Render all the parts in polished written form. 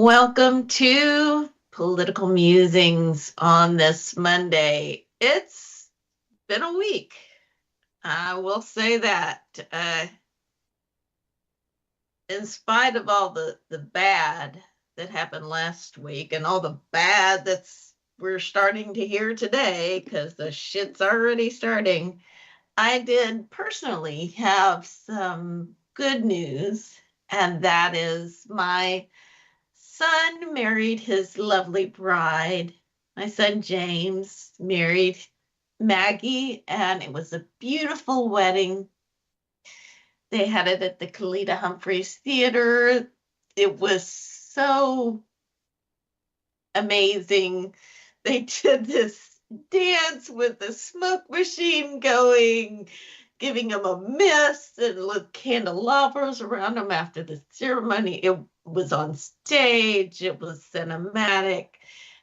Welcome to Political Musings on this Monday. It's been a week. I will say that. In spite of all the bad that happened last week and all the bad that's we're starting to hear today, because the shit's already starting, I did personally have some good news, and that is my son married his lovely bride. My son James married Maggie, and it was a beautiful wedding. They had it at the Kalita Humphreys Theater. It was so amazing. They did this dance with the smoke machine going, giving him a mist and with candelabras around him after the ceremony. It was on stage, it was cinematic.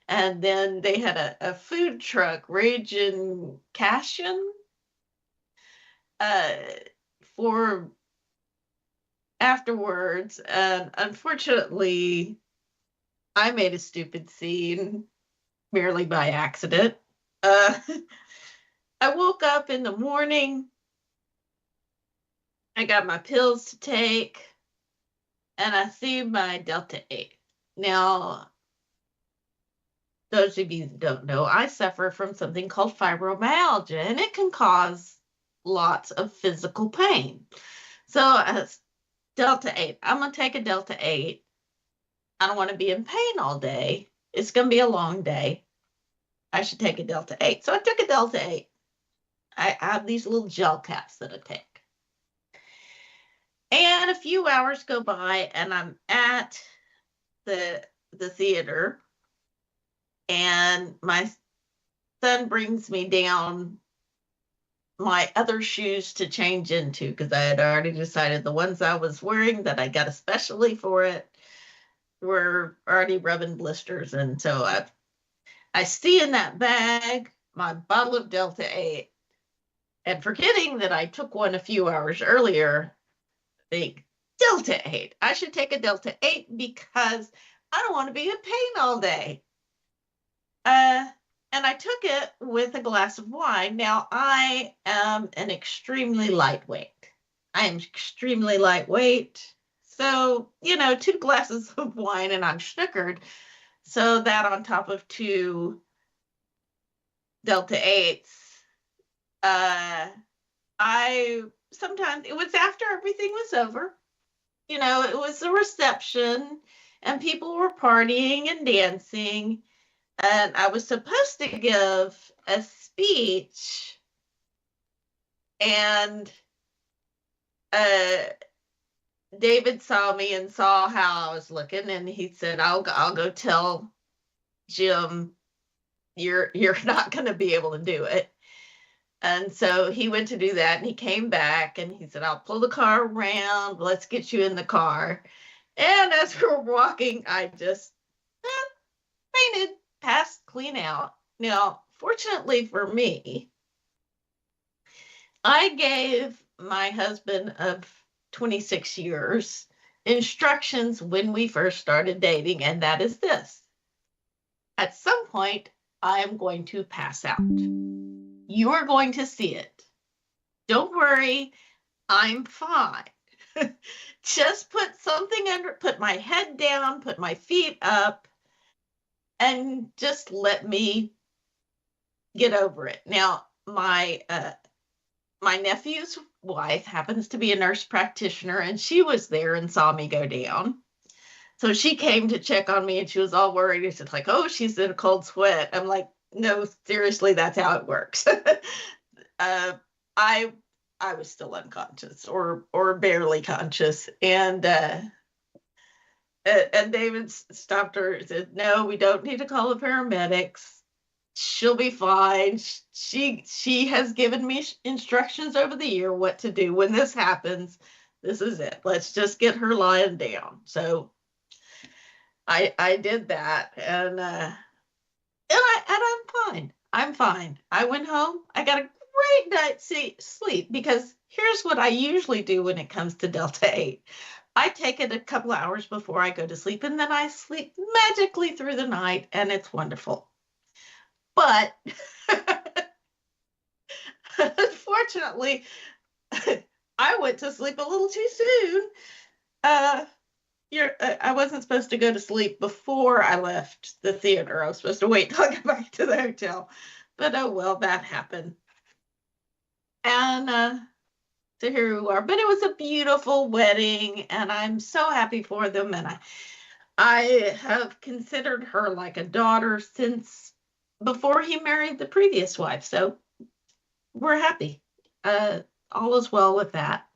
And then they had a food truck, Raging Cashin, uh, for afterwards. And unfortunately, I made a stupid scene merely by accident. Uh, I woke up in the morning. I got my pills to take, and I see my Delta 8. Now, those of you that don't know, I suffer from something called fibromyalgia, and it can cause lots of physical pain. So, as Delta 8, I'm going to take a Delta 8. I don't want to be in pain all day. It's going to be a long day. I should take a Delta 8. So I took a Delta 8. I have these little gel caps that I take. And a few hours go by, and I'm at the theater, and my son brings me down my other shoes to change into, because I had already decided the ones I was wearing that I got especially for it were already rubbing blisters. And so I see in that bag my bottle of Delta 8, and forgetting that I took one a few hours earlier, think Delta 8. I should take a Delta 8 because I don't want to be in pain all day. And I took it with a glass of wine. Now, I am an extremely lightweight. I am extremely lightweight. So, 2 glasses of wine and I'm snookered. So that on top of 2 Delta 8s, I sometimes, it was after everything was over. It was a reception and people were partying and dancing. And I was supposed to give a speech. And David saw me and saw how I was looking, and he said, I'll go tell Jim you're not going to be able to do it. And so he went to do that, and he came back and he said, I'll pull the car around. Let's get you in the car. And as we were walking, I just fainted, passed clean out. Now, fortunately for me, I gave my husband of 26 years instructions when we first started dating, and that is this. At some point, I am going to pass out. You are going to see it. Don't worry, I'm fine. Just put something under, put my head down, put my feet up, and just let me get over it. Now, my nephew's wife happens to be a nurse practitioner, and she was there and saw me go down. So she came to check on me, and she was all worried. She's like, oh, she's in a cold sweat. I'm like, no, seriously, that's how it works. I was still unconscious or barely conscious. And David stopped her and said, no, we don't need to call the paramedics. She'll be fine. She has given me instructions over the year what to do when this happens. This is it. Let's just get her lying down. So I did that, and I'm fine. I'm fine. I went home. I got a great night's sleep, because here's what I usually do when it comes to Delta 8. I take it a couple of hours before I go to sleep, and then I sleep magically through the night, and it's wonderful. But unfortunately, I went to sleep a little too soon. Uh, I wasn't supposed to go to sleep before I left the theater. I was supposed to wait till I got back to the hotel. But oh well, that happened. And so here we are. But it was a beautiful wedding, and I'm so happy for them. And I have considered her like a daughter since before he married the previous wife. So we're happy. All is well with that.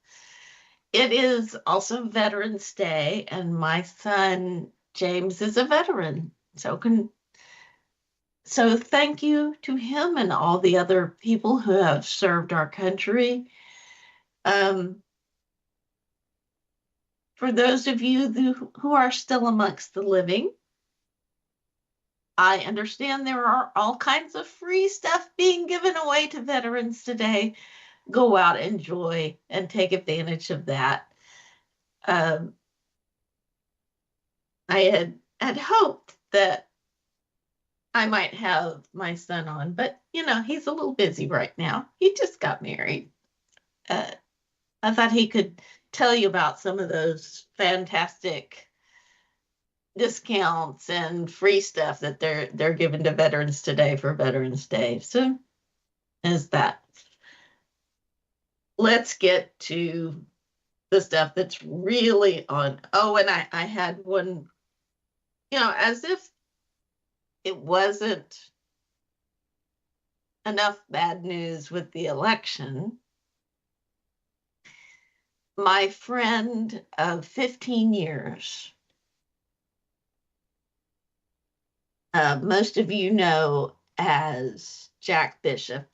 It is also Veterans Day, and my son James is a veteran. So thank you to him and all the other people who have served our country. For those of you who are still amongst the living, I understand there are all kinds of free stuff being given away to veterans today. Go out, enjoy, and take advantage of that. I had hoped that I might have my son on, but he's a little busy right now. He just got married. I thought he could tell you about some of those fantastic discounts and free stuff that they're giving to veterans today for Veterans Day. So is that. Let's get to the stuff that's really on. Oh, and I had one, as if it wasn't enough bad news with the election. My friend of 15 years, most of you know as Jack Bishop,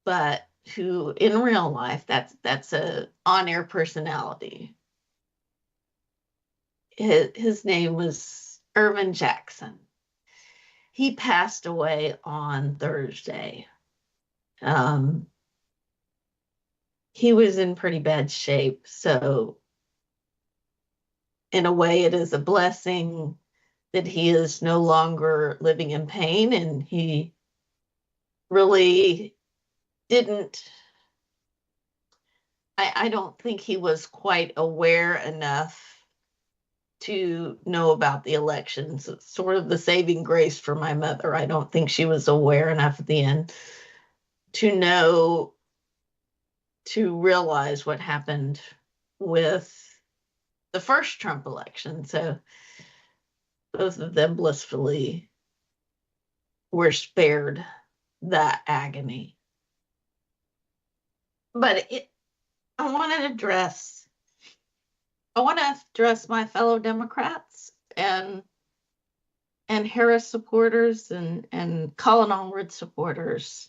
but who in real life, that's a on-air personality. His name was Irvin Jackson. He passed away on Thursday. He was in pretty bad shape, so in a way it is a blessing that he is no longer living in pain, and he really didn't. I don't think he was quite aware enough to know about the elections. It's sort of the saving grace for my mother. I don't think she was aware enough at the end to realize what happened with the first Trump election. So both of them blissfully were spared that agony. But I want to address my fellow Democrats and Harris supporters and Colin Allred supporters.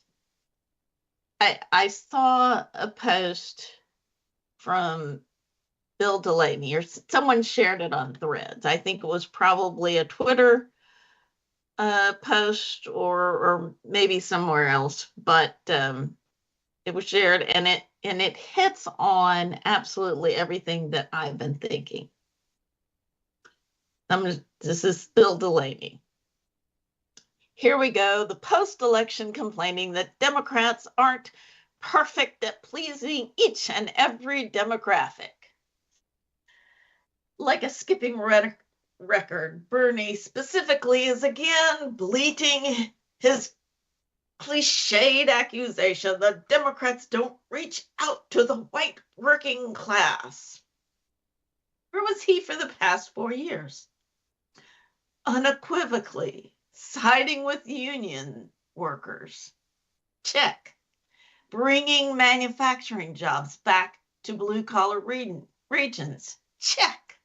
I saw a post from Bill Delaney, or someone shared it on Threads. I think it was probably a Twitter post or maybe somewhere else, but it was shared, and it hits on absolutely everything that I've been thinking. This is Bill Delaney. Here we go. The post-election complaining that Democrats aren't perfect at pleasing each and every demographic. Like a skipping record, Bernie specifically is again bleating his cliched accusation that Democrats don't reach out to the white working class. Where was he for the past 4 years? Unequivocally siding with union workers. Check. Bringing manufacturing jobs back to blue-collar regions. Check.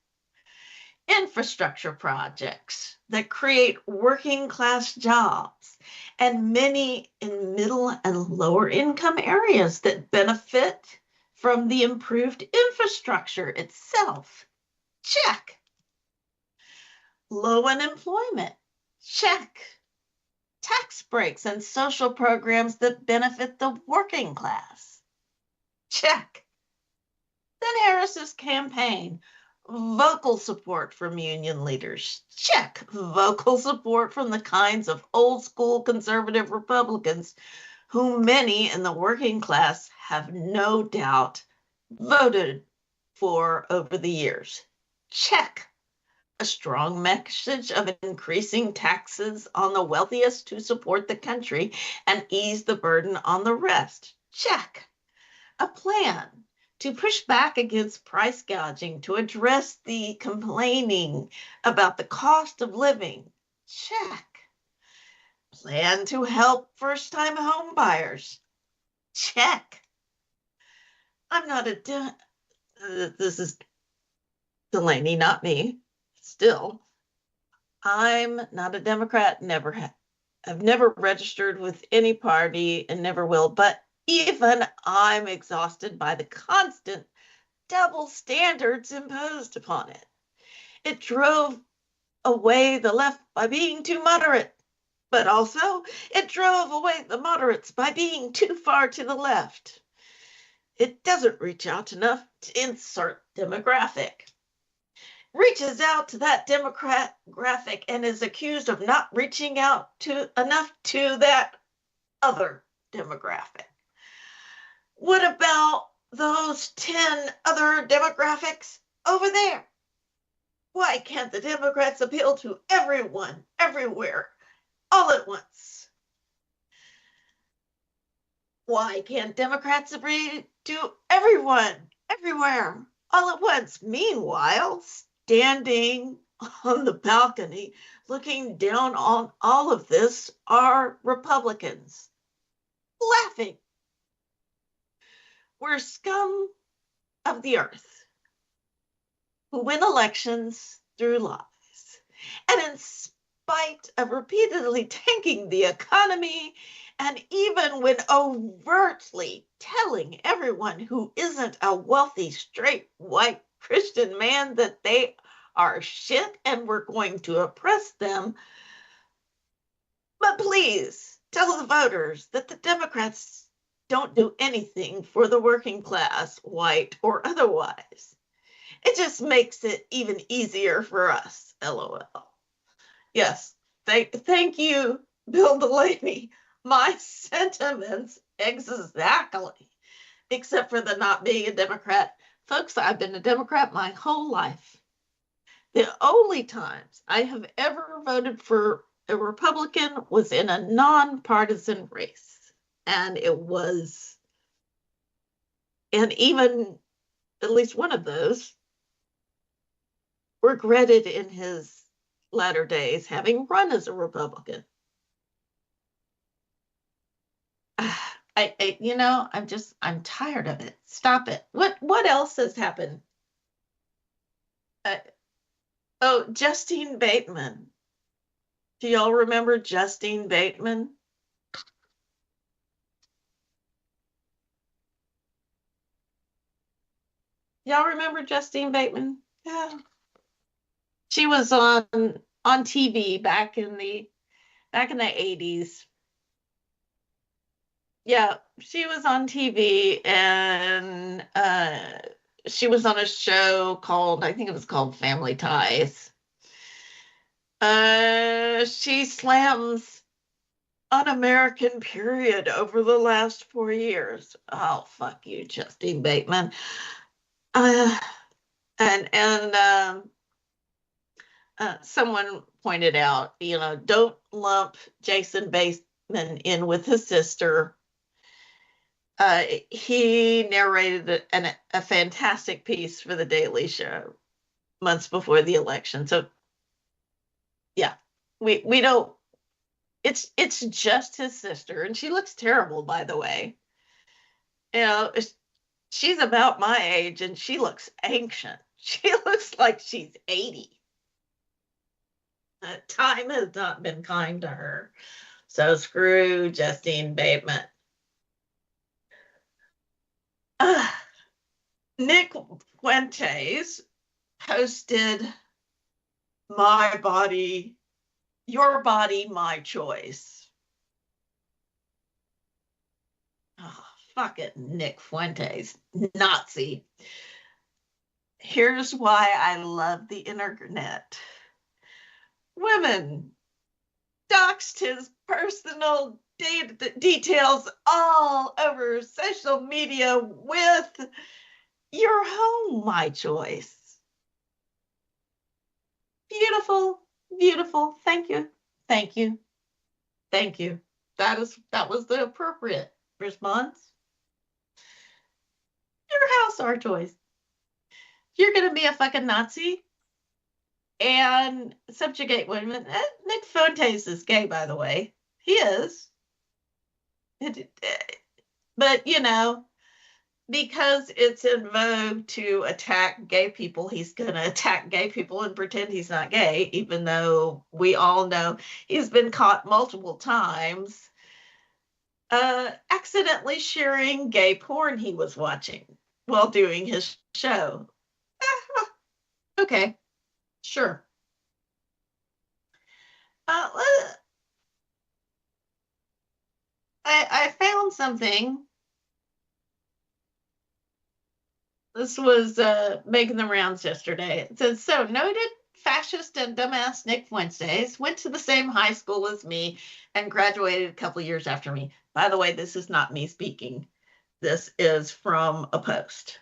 Infrastructure projects that create working-class jobs, and many in middle and lower income areas that benefit from the improved infrastructure itself. Check. Low unemployment. Check. Tax breaks and social programs that benefit the working class. Check. Then Harris's campaign. Vocal support from union leaders. Check. Vocal support from the kinds of old school conservative Republicans whom many in the working class have no doubt voted for over the years. Check. A strong message of increasing taxes on the wealthiest to support the country and ease the burden on the rest. Check. A plan to push back against price gouging to address the complaining about the cost of living. Check. Plan to help first-time home buyers. Check. I'm not a this is Delaney, not me. Still, I'm not a Democrat, never have. I've never registered with any party and never will, but even I'm exhausted by the constant double standards imposed upon it. It drove away the left by being too moderate, but also it drove away the moderates by being too far to the left. It doesn't reach out enough to insert demographic. Reaches out to that demographic and is accused of not reaching out to enough to that other demographic. What about those 10 other demographics over there? Why can't the Democrats appeal to everyone, everywhere, all at once? Why can't Democrats appeal to everyone, everywhere, all at once? Meanwhile, standing on the balcony, looking down on all of this are Republicans, laughing. We're scum of the earth who win elections through lies. And in spite of repeatedly tanking the economy, and even when overtly telling everyone who isn't a wealthy, straight, white Christian man that they are shit and we're going to oppress them. But please tell the voters that the Democrats don't do anything for the working class, white or otherwise. It just makes it even easier for us, LOL. Yes, thank you, Bill Delaney. My sentiments exactly, except for the not being a Democrat. Folks, I've been a Democrat my whole life. The only times I have ever voted for a Republican was in a nonpartisan race. And even at least one of those regretted in his latter days having run as a Republican. I'm tired of it. Stop it. What else has happened? Justine Bateman. Do y'all remember Justine Bateman? Y'all remember Justine Bateman? Yeah. She was on TV back in the 80s. Yeah, she was on TV and she was on a show called, I think it was called Family Ties. She slams un-American period over the last 4 years. Oh, fuck you, Justine Bateman. Someone pointed out, don't lump Jason Bateman in with his sister. He narrated a fantastic piece for The Daily Show months before the election. So, yeah, we don't. It's just his sister, and she looks terrible, by the way. She's about my age, and she looks ancient. She looks like she's 80. Time has not been kind to her. So screw Justine Bateman. Nick Fuentes posted My Body, Your Body, My Choice. Oh, fuck it, Nick Fuentes, Nazi. Here's why I love the internet. Women doxed his personal details all over social media with your home, my choice. Beautiful, beautiful. Thank you. Thank you. Thank you. That was the appropriate response. Your house, our choice. You're gonna be a fucking Nazi and subjugate women. Nick Fuentes is gay, by the way. He is. But you know, because it's in vogue to attack gay people, he's going to attack gay people and pretend he's not gay, even though we all know he's been caught multiple times accidentally sharing gay porn he was watching while doing his show. Okay, sure. Uh, I found something. This was making the rounds yesterday. It says, so noted fascist and dumbass Nick Fuentes went to the same high school as me and graduated a couple years after me. By the way, this is not me speaking. This is from a post.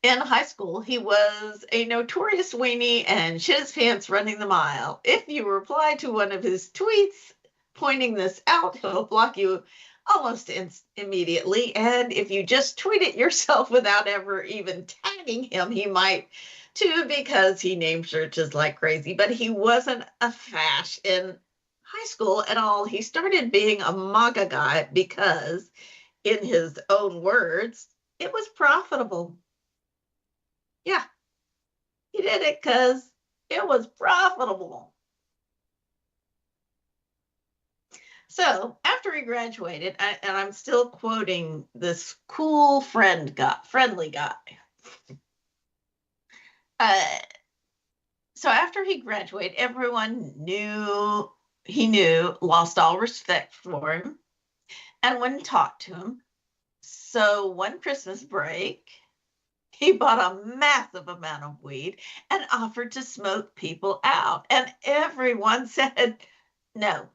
In high school, he was a notorious weenie and shit his pants running the mile. If you reply to one of his tweets pointing this out, he'll block you almost immediately. And if you just tweet it yourself without ever even tagging him, he might too, because he name searches like crazy. But he wasn't a fash in high school at all. He started being a MAGA guy because, in his own words, it was profitable. Yeah, he did it because it was profitable. So after he graduated, and I'm still quoting this cool friendly guy. So after he graduated, everyone lost all respect for him and wouldn't talk to him. So one Christmas break, he bought a massive amount of weed and offered to smoke people out. And everyone said no.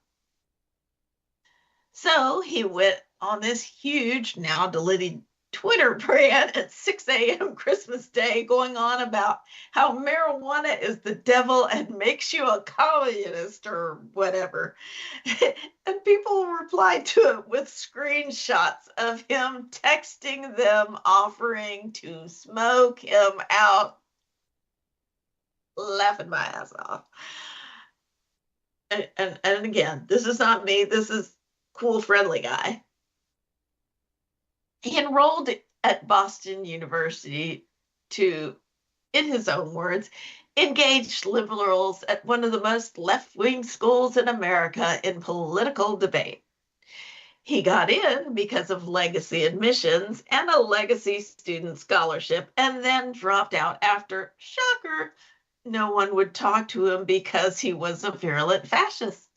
So he went on this huge, now deleted Twitter rant at 6 a.m. Christmas Day, going on about how marijuana is the devil and makes you a communist or whatever. And people replied to it with screenshots of him texting them offering to smoke him out, laughing my ass off. And again, this is not me, this is cool friendly guy. He enrolled at Boston University to, in his own words, engage liberals at one of the most left-wing schools in America in political debate. He got in because of legacy admissions and a legacy student scholarship, and then dropped out after, shocker, no one would talk to him because he was a virulent fascist.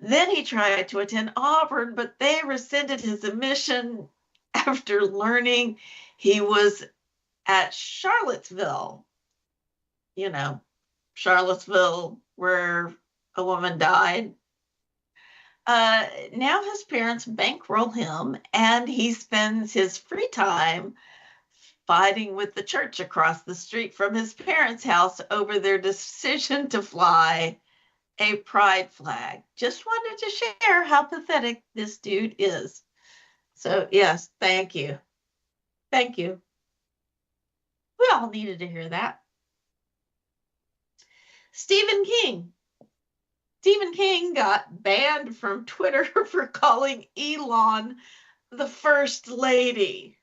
Then he tried to attend Auburn, but they rescinded his admission after learning he was at Charlottesville. You know, Charlottesville, where a woman died. Now his parents bankroll him, and he spends his free time fighting with the church across the street from his parents' house over their decision to fly a pride flag. Just wanted to share how pathetic this dude is. So, yes, thank you. Thank you. We all needed to hear that. Stephen King. Stephen King got banned from Twitter for calling Elon the first lady.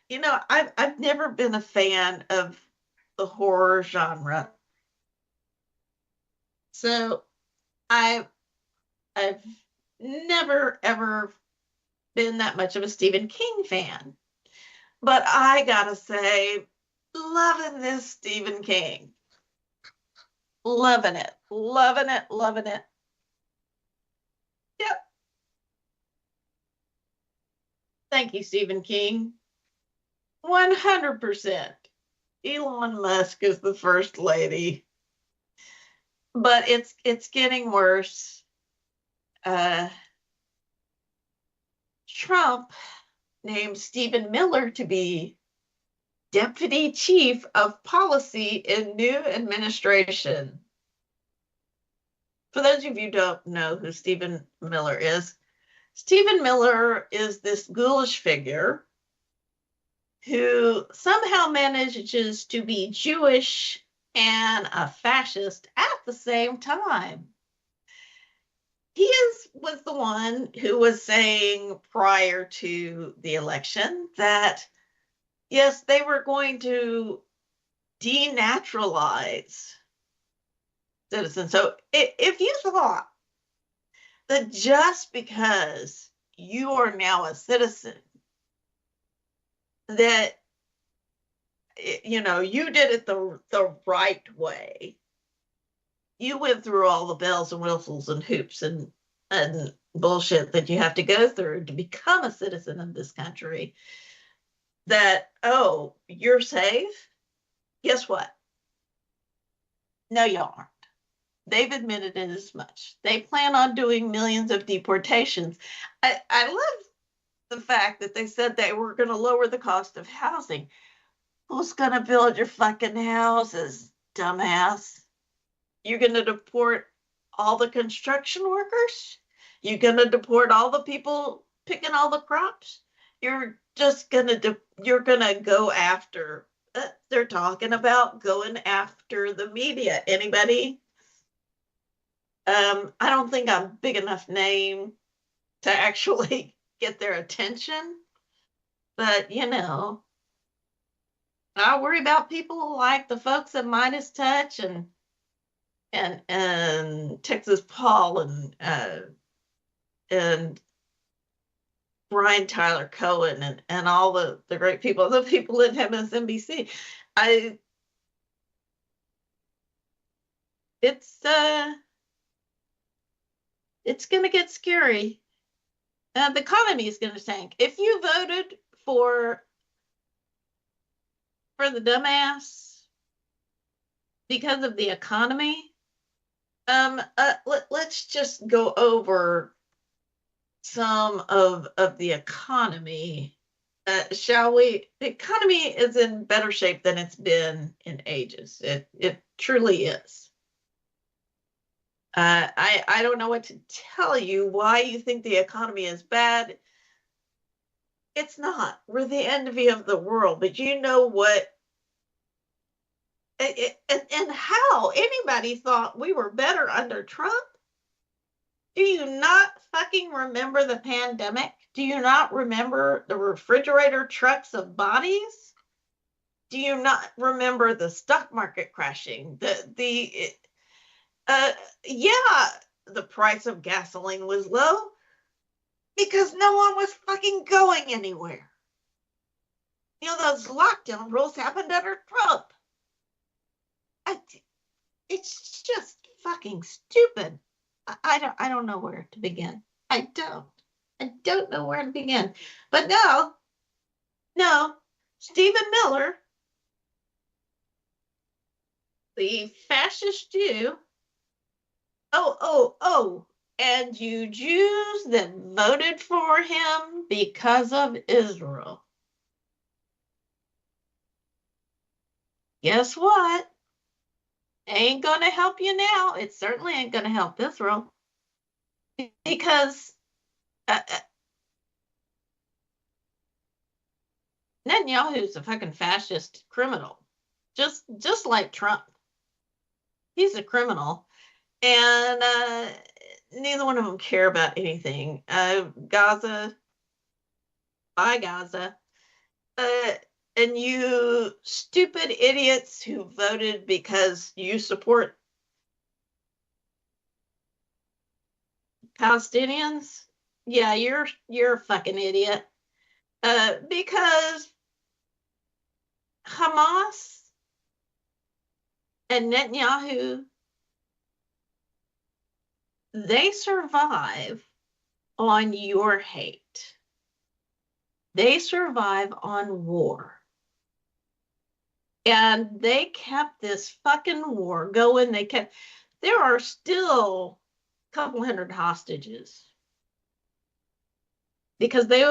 You know, I've never been a fan of the horror genre. So I've never ever been that much of a Stephen King fan. But I gotta say, loving this Stephen King. Loving it, loving it, loving it. Yep. Thank you, Stephen King. 100%. Elon Musk is the first lady. But it's getting worse. Trump named Stephen Miller to be deputy chief of policy in new administration. For those of you who don't know who Stephen Miller is, Stephen Miller is this ghoulish figure who somehow manages to be Jewish and a fascist at the same time. Was the one who was saying prior to the election that, yes, they were going to denaturalize citizens. So if you thought that just because you are now a citizen, that you did it the right way, you went through all the bells and whistles and hoops and bullshit that you have to go through to become a citizen of this country, that, oh, you're safe? Guess what? No, you aren't. They've admitted it as much. They plan on doing millions of deportations. I love the fact that they said they were going to lower the cost of housing. Who's going to build your fucking houses, dumbass? You're going to deport all the construction workers? You're going to deport all the people picking all the crops? You're just going to you're going to go after they're talking about going after the media. Anybody? I don't think I'm a big enough name to actually get their attention, but I worry about people like the folks at Midas Touch and Texas Paul and Brian Tyler Cohen and all the great people, the people at MSNBC. It's going to get scary. The economy is going to tank. If you voted for the dumbass because of the economy, let's just go over some of the economy, shall we? The economy is in better shape than it's been in ages. It truly is. I don't know what to tell you why you think the economy is bad. It's not. We're the envy of the world, but you know what? And how anybody thought we were better under Trump? Do you not fucking remember the pandemic? Do you not remember the refrigerator trucks of bodies? Do you not remember the stock market crashing? Yeah, the price of gasoline was low because no one was fucking going anywhere. Those lockdown rules happened under Trump. It's just fucking stupid. I don't know where to begin. I don't know where to begin. But no, Stephen Miller, the fascist Jew. Oh, and you Jews that voted for him because of Israel. Guess what? Ain't gonna help you now. It certainly ain't gonna help Israel. Because Netanyahu's a fucking fascist criminal. Just like Trump. He's a criminal. And neither one of them care about anything. Gaza, by Gaza. And you stupid idiots who voted because you support Palestinians, yeah, you're a fucking idiot. Because Hamas and Netanyahu, they survive on your hate. They survive on war. And they kept this fucking war going. There are still a couple hundred hostages because they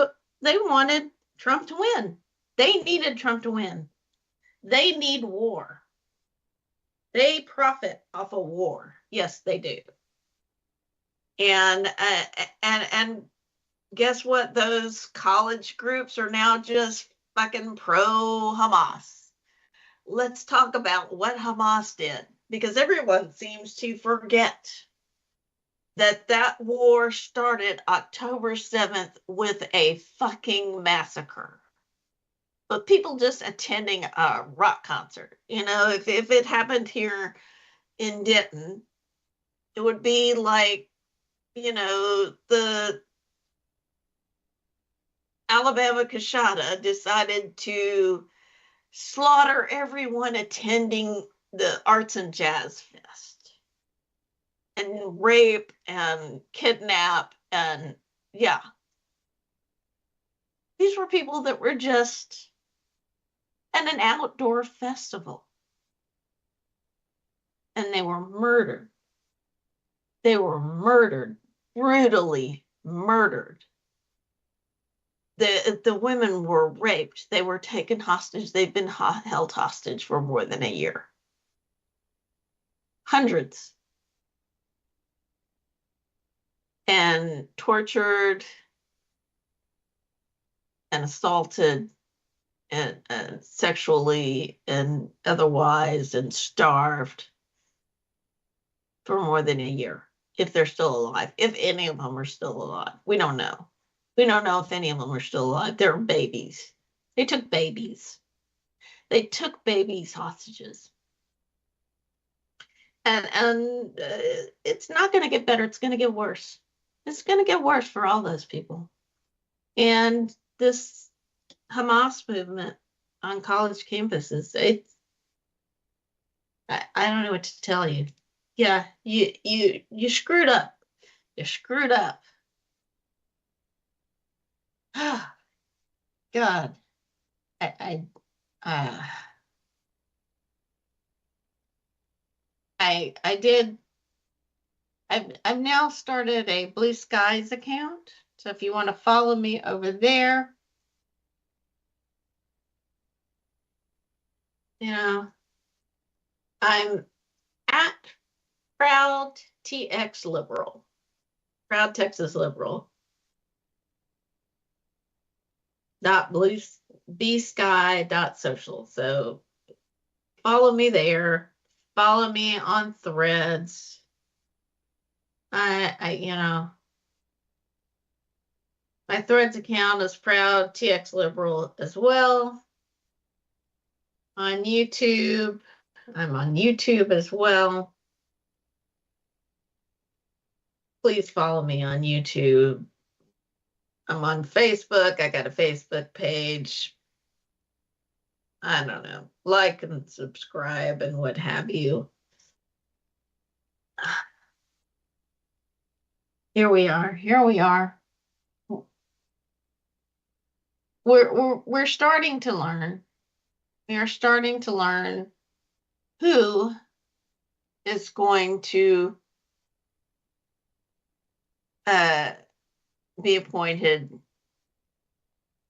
wanted Trump to win. They needed Trump to win. They need war. They profit off of war. Yes, they do. And guess what? Those college groups are now just fucking pro Hamas. Let's talk about what Hamas did, because everyone seems to forget that war started October 7th with a fucking massacre. But people just attending a rock concert, if it happened here in Denton, it would be like, the Alabama Kashada decided to slaughter everyone attending the Arts and Jazz Fest and rape and kidnap. And yeah, these were people that were just at an outdoor festival, and they were murdered. They were murdered, brutally murdered. The women were raped. They were taken hostage. They've been held hostage for more than a year. Hundreds. And tortured and assaulted and sexually and otherwise, and starved for more than a year, if they're still alive. If any of them are still alive. We don't know. We don't know if any of them are still alive. They're babies. They took babies. They took babies hostages. And it's not going to get better. It's going to get worse. It's going to get worse for all those people. And this Hamas movement on college campuses, I don't know what to tell you. Yeah, you screwed up. You screwed up. God, I uh, I did. I've now started a Blue Skies account. So if you want to follow me over there, I'm at Proud TX Liberal, Proud Texas Liberal. .bsky.social. So follow me there. Follow me on Threads. My Threads account is Proud TX Liberal as well. On YouTube, I'm on YouTube as well. Please follow me on YouTube. I'm on Facebook. I got a Facebook page. I don't know. Like and subscribe and what have you. Here we are. Here we are. We're starting to learn. We are starting to learn who is going to be appointed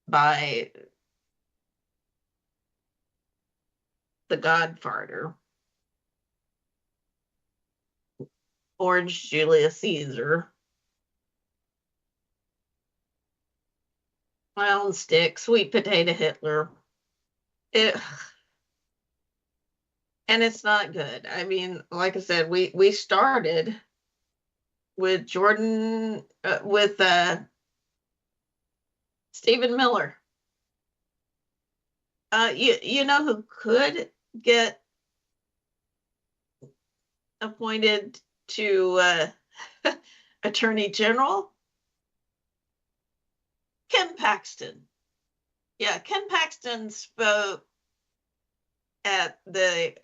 by the Godfather, Orange Julius Caesar. Round stick, sweet potato Hitler. And it's not good. I mean, like I said, we started with Jordan, with Stephen Miller. You know who could get appointed to Attorney General? Ken Paxton. Yeah, Ken Paxton spoke at the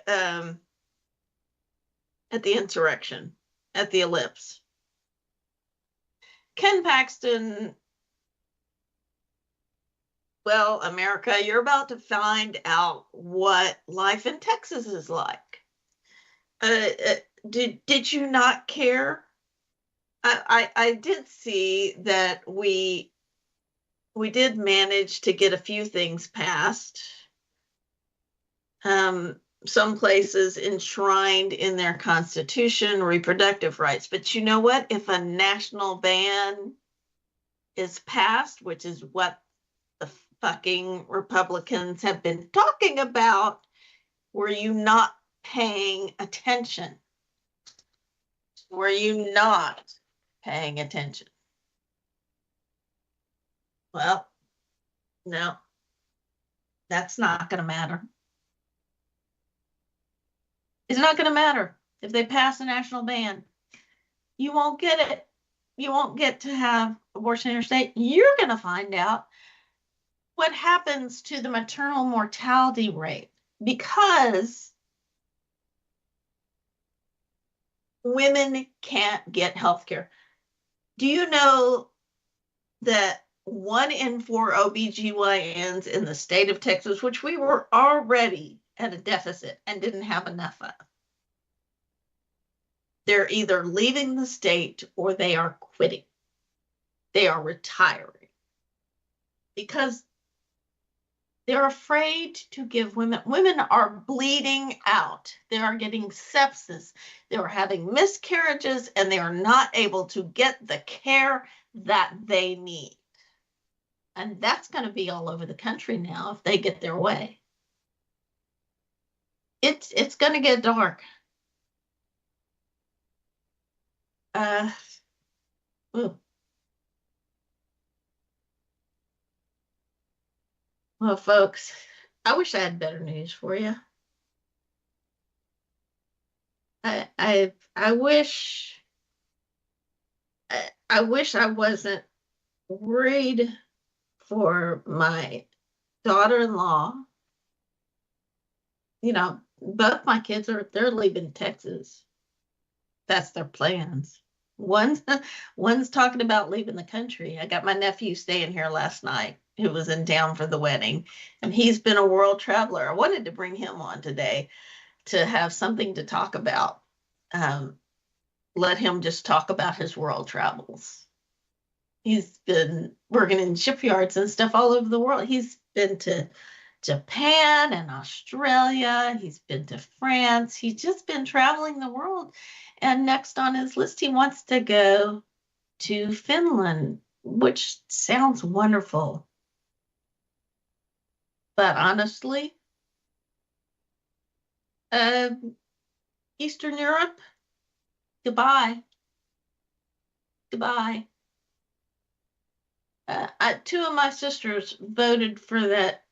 insurrection, at the Ellipse. Ken Paxton Well, America, you're about to find out what life in Texas is like. Did you not care? I did see that we did manage to get a few things passed. Some places enshrined in their constitution reproductive rights. But you know what? If a national ban is passed, which is what the fucking Republicans have been talking about, were you not paying attention? Were you not paying attention? Well, no, that's not going to matter. It's not going to matter if they pass a national ban. You won't get it. You won't get to have abortion interstate. You're going to find out what happens to the maternal mortality rate because women can't get health care. Do you know that 1 in 4 OBGYNs in the state of Texas, which we were already at a deficit and didn't have enough of, they're either leaving the state or they are quitting. They are retiring because they're afraid to give women are bleeding out. They are getting sepsis. They are having miscarriages and they are not able to get the care that they need. And that's going to be all over the country now if they get their way. It's going to get dark. Ooh. Well, folks, I wish I had better news for you. I wish I wasn't worried for my daughter-in-law. You know, both my kids they're leaving Texas. That's their plans. One's one's talking about leaving the country. I got my nephew staying here last night, who was in town for the wedding, and he's been a world traveler. I wanted to bring him on today to have something to talk about. Let him just talk about his world travels. He's been working in shipyards and stuff all over the world. He's been to Japan and Australia. He's been to France. He's just been traveling the world. And next on his list, he wants to go to Finland, which sounds wonderful. But honestly, Eastern Europe, goodbye. Goodbye. Two of my sisters voted for that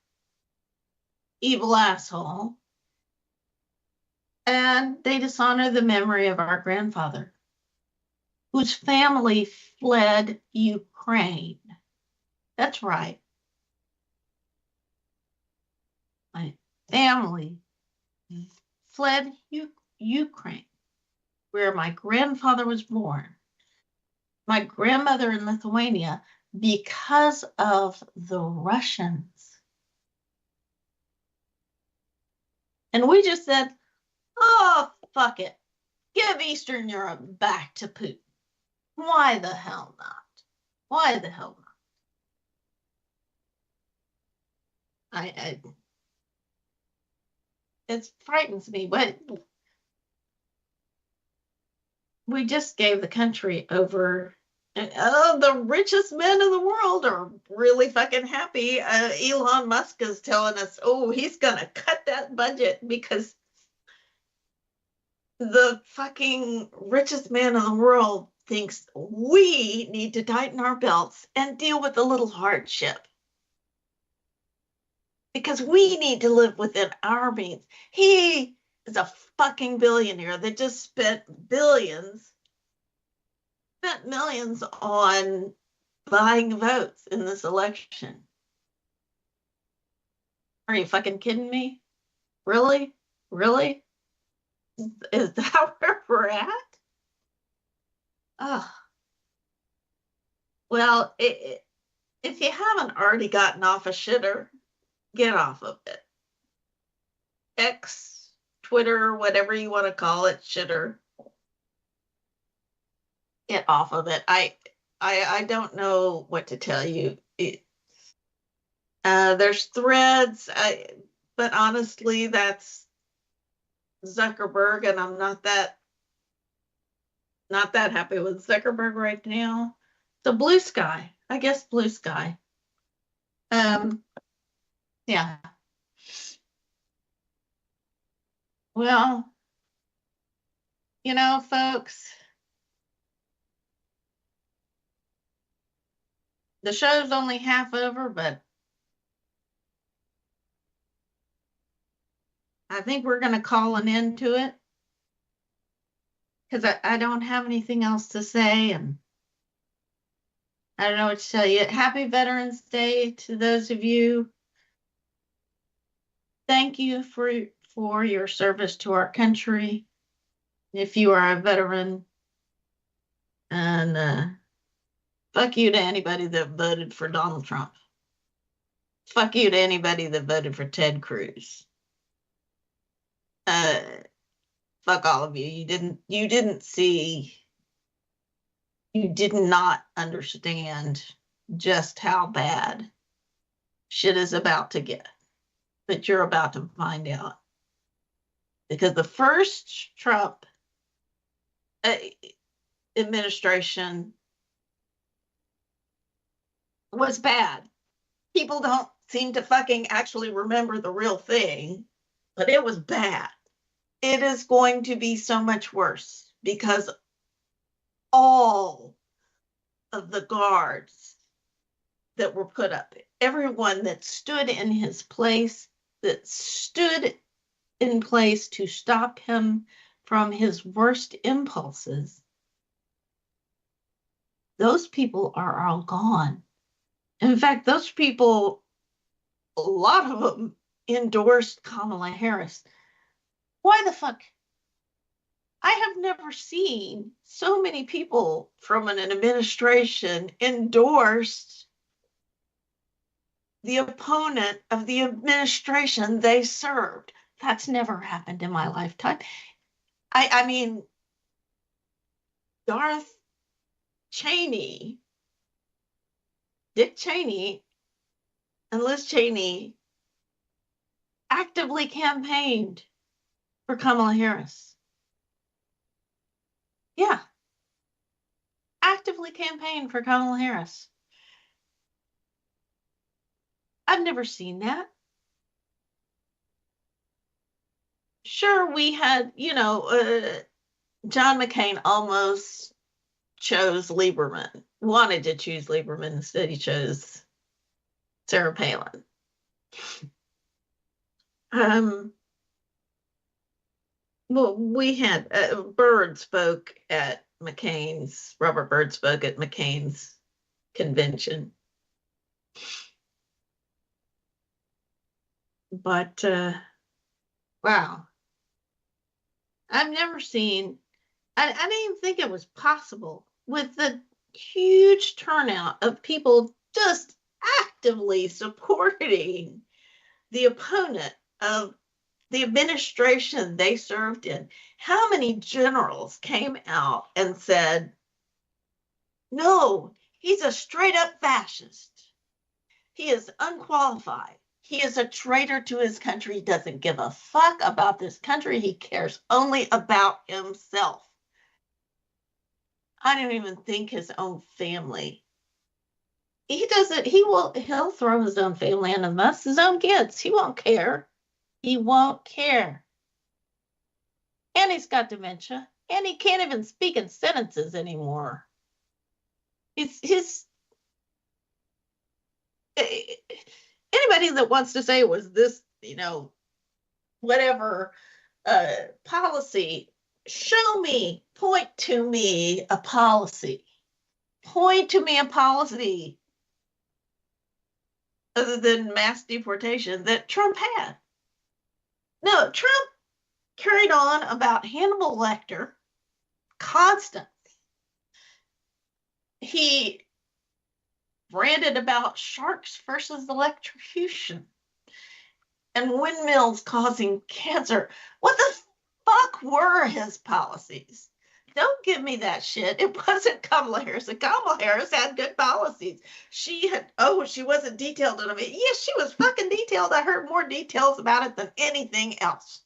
evil asshole, and they dishonor the memory of our grandfather, whose family fled Ukraine. That's right. My family fled Ukraine, where my grandfather was born. My grandmother in Lithuania, because of the Russians. And we just said, oh, fuck it. Give Eastern Europe back to Putin. Why the hell not? Why the hell not? It frightens me, but we just gave the country over. And the richest men in the world are really fucking happy. Elon Musk is telling us, oh, he's going to cut that budget because the fucking richest man in the world thinks we need to tighten our belts and deal with a little hardship. Because we need to live within our means. He is a fucking billionaire that just spent millions on buying votes in this election. Are you fucking kidding me? Really? Really? Is that where we're at? Oh. Well, If you haven't already gotten off a shitter, get off of it. X, Twitter, whatever you want to call it, shitter. Get off of it. I don't know what to tell you. There's threads, but honestly, that's Zuckerberg, and I'm not that happy with Zuckerberg right now. So Blue Sky, I guess Blue Sky. Yeah. Well, folks, the show's only half over, but I think we're going to call an end to it because I don't have anything else to say, and I don't know what to tell you. Happy Veterans Day to those of you. Thank you for your service to our country. If you are a veteran, and fuck you to anybody that voted for Donald Trump. Fuck you to anybody that voted for Ted Cruz. Fuck all of you. You did not understand just how bad shit is about to get. But you're about to find out. Because the first Trump administration was bad. People don't seem to fucking actually remember the real thing, but it was bad. It is going to be so much worse because all of the guards that were put up, everyone that stood in his place, that stood in place to stop him from his worst impulses, those people are all gone. In fact, those people, a lot of them endorsed Kamala Harris. Why the fuck? I have never seen so many people from an administration endorse the opponent of the administration they served. That's never happened in my lifetime. I mean, Dick Cheney, and Liz Cheney actively campaigned for Kamala Harris. Yeah. Actively campaigned for Kamala Harris. I've never seen that. Sure, we had, John McCain almost chose Lieberman, wanted to choose Lieberman, instead he chose Sarah Palin. Well, we had Robert Byrd spoke at McCain's convention. But wow, I've never seen, I didn't even think it was possible with the huge turnout of people just actively supporting the opponent of the administration they served in. How many generals came out and said, no, he's a straight up fascist. He is unqualified. He is a traitor to his country. He doesn't give a fuck about this country. He cares only about himself. I don't even think his own family. He doesn't, he'll throw his own family under the bus, his own kids. He won't care. He won't care. And he's got dementia. And he can't even speak in sentences anymore. Anybody that wants to say it was this, whatever policy, show me, point to me a policy. Point to me a policy other than mass deportation that Trump had. No, Trump carried on about Hannibal Lecter constantly. He ranted about sharks versus electrocution and windmills causing cancer. What the fuck were his policies? Don't give me that shit. It wasn't Kamala Harris. Kamala Harris had good policies. She wasn't detailed in it. Yes, she was fucking detailed. I heard more details about it than anything else.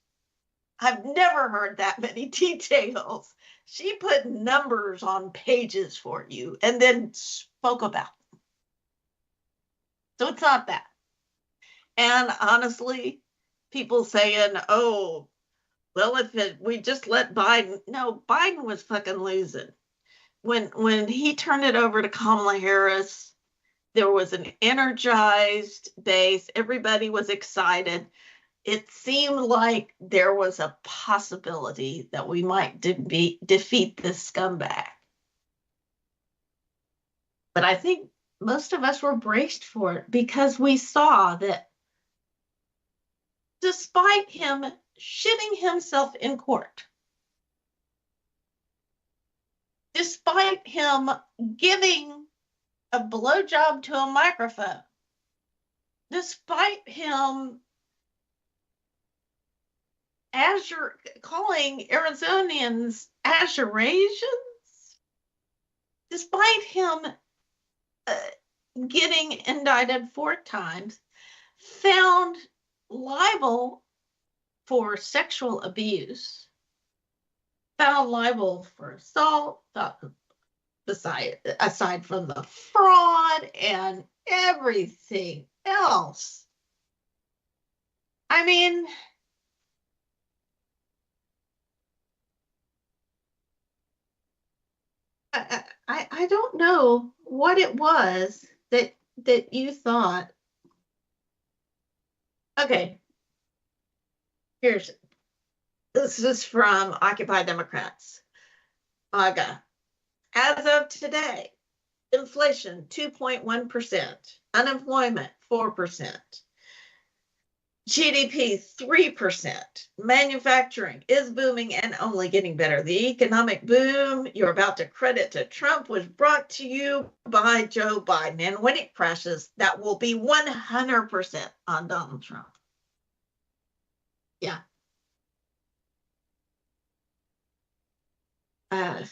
I've never heard that many details. She put numbers on pages for you and then spoke about them. So it's not that. And honestly, people saying, oh, well, we just let Biden, no, Biden was fucking losing. When he turned it over to Kamala Harris, there was an energized base. Everybody was excited. It seemed like there was a possibility that we might defeat this scumbag. But I think most of us were braced for it because we saw that despite him shitting himself in court, despite him giving a blowjob to a microphone, despite him calling Arizonians Azurasians, despite him getting indicted 4 times, found liable for sexual abuse, found liable for assault, aside from the fraud and everything else. I mean, I don't know what it was that you thought. Okay, this is from Occupy Democrats. AGA. As of today, inflation 2.1%, unemployment 4%, GDP 3%, manufacturing is booming and only getting better. The economic boom you're about to credit to Trump was brought to you by Joe Biden. And when it crashes, that will be 100% on Donald Trump. Yeah. I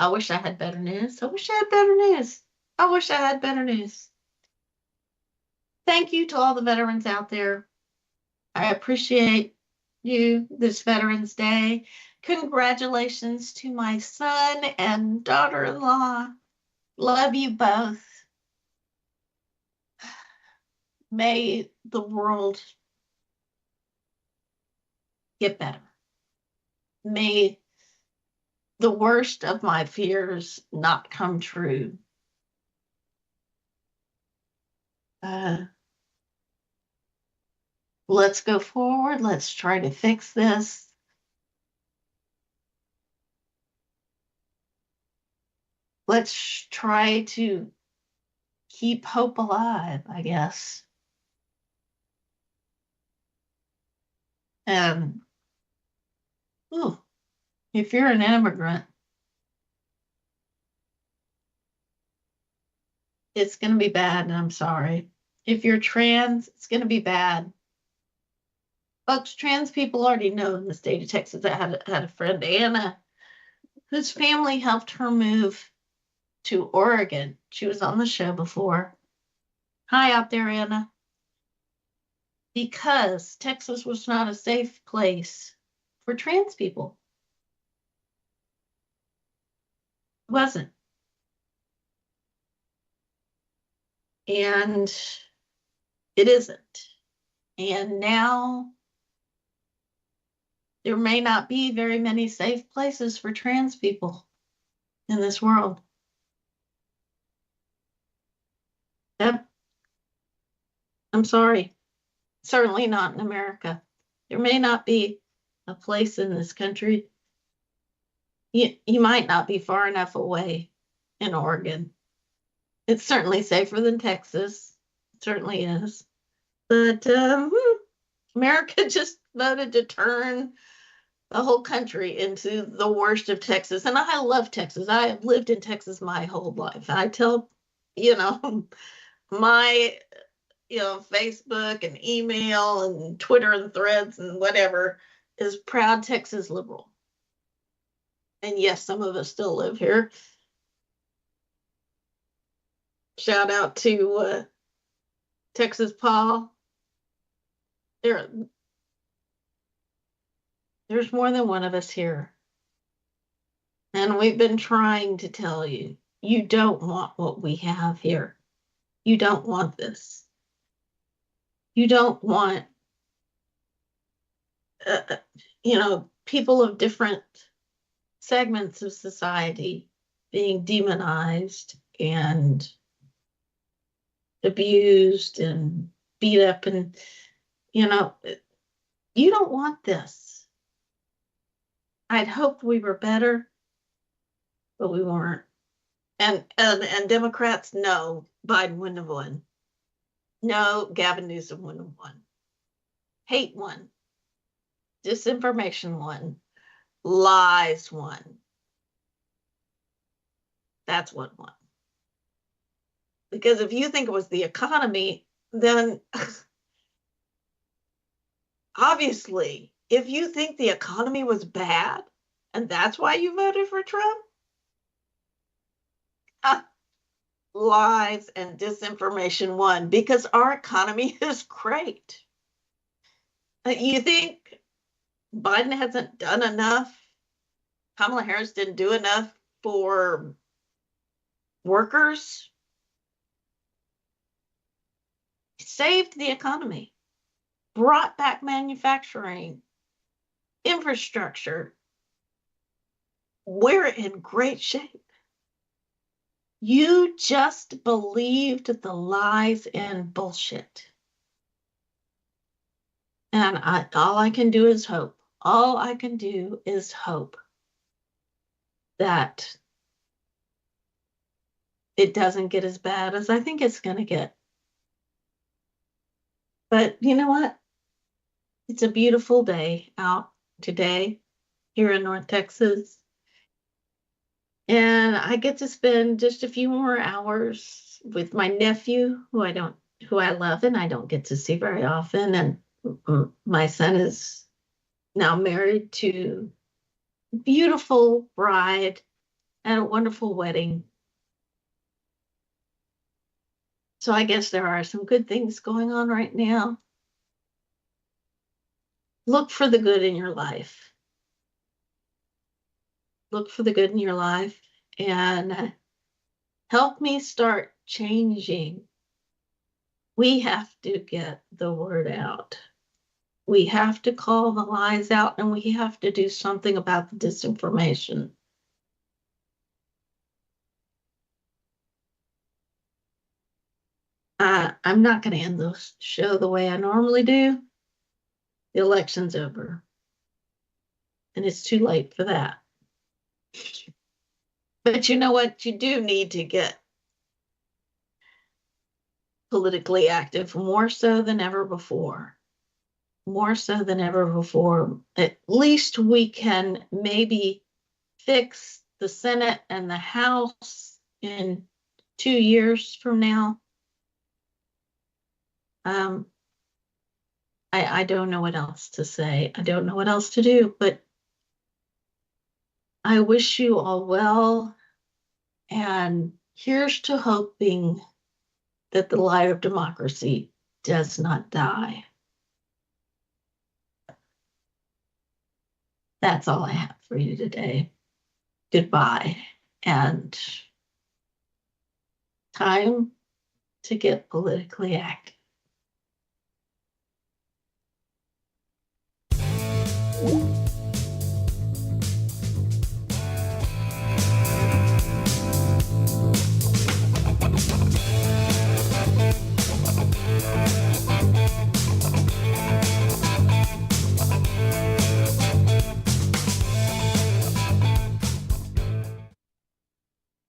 wish I had better news. I wish I had better news. I wish I had better news. Thank you to all the veterans out there. I appreciate you this Veterans Day. Congratulations to my son and daughter-in-law. Love you both. May the world get better. May the worst of my fears not come true. Let's go forward. Let's try to fix this. Let's try to keep hope alive, I guess. And if you're an immigrant, it's going to be bad, and I'm sorry. If you're trans, it's going to be bad. Folks, trans people already know in the state of Texas. I had a friend, Anna, whose family helped her move to Oregon. She was on the show before. Hi out there, Anna. Because Texas was not a safe place for trans people. It wasn't. And it isn't. And now there may not be very many safe places for trans people in this world. Yep. I'm sorry. Certainly not in America. There may not be a place in this country. You might not be far enough away in Oregon. It's certainly safer than Texas. It certainly is. But America just voted to turn the whole country into the worst of Texas. And I love Texas. I have lived in Texas my whole life. I tell you know, my, Facebook and email and Twitter and threads and whatever is proud Texas liberal. And yes, some of us still live here. Shout out to Texas Paul. There's more than one of us here. And we've been trying to tell you, you don't want what we have here. You don't want this. You don't want, uh, people of different segments of society being demonized and abused and beat up. And, you don't want this. I'd hoped we were better, but we weren't. And Democrats, no, Biden wouldn't have won. No, Gavin Newsom wouldn't have won. Hate won. Disinformation won. Lies won. That's what won. Because if you think it was the economy, then obviously, if you think the economy was bad and that's why you voted for Trump, lies and disinformation won because our economy is great. You think Biden hasn't done enough? Kamala Harris didn't do enough for workers? Saved the economy, brought back manufacturing, infrastructure. We're in great shape. You just believed the lies and bullshit. And all I can do is hope. All I can do is hope that it doesn't get as bad as I think it's going to get. But you know what? It's a beautiful day out today here in North Texas. And I get to spend just a few more hours with my nephew, who I love and I don't get to see very often. And my son is now married to a beautiful bride at a wonderful wedding. So I guess there are some good things going on right now. Look for the good in your life. Look for the good in your life and help me start changing. We have to get the word out. We have to call the lies out and we have to do something about the disinformation. I'm not going to end the show the way I normally do. The election's over. And it's too late for that. But you know what? You do need to get politically active more so than ever before. More so than ever before. At least we can maybe fix the Senate and the House in 2 years from now. I don't know what else to say. I don't know what else to do, but I wish you all well. And here's to hoping that the light of democracy does not die. That's all I have for you today. Goodbye. And time to get politically active.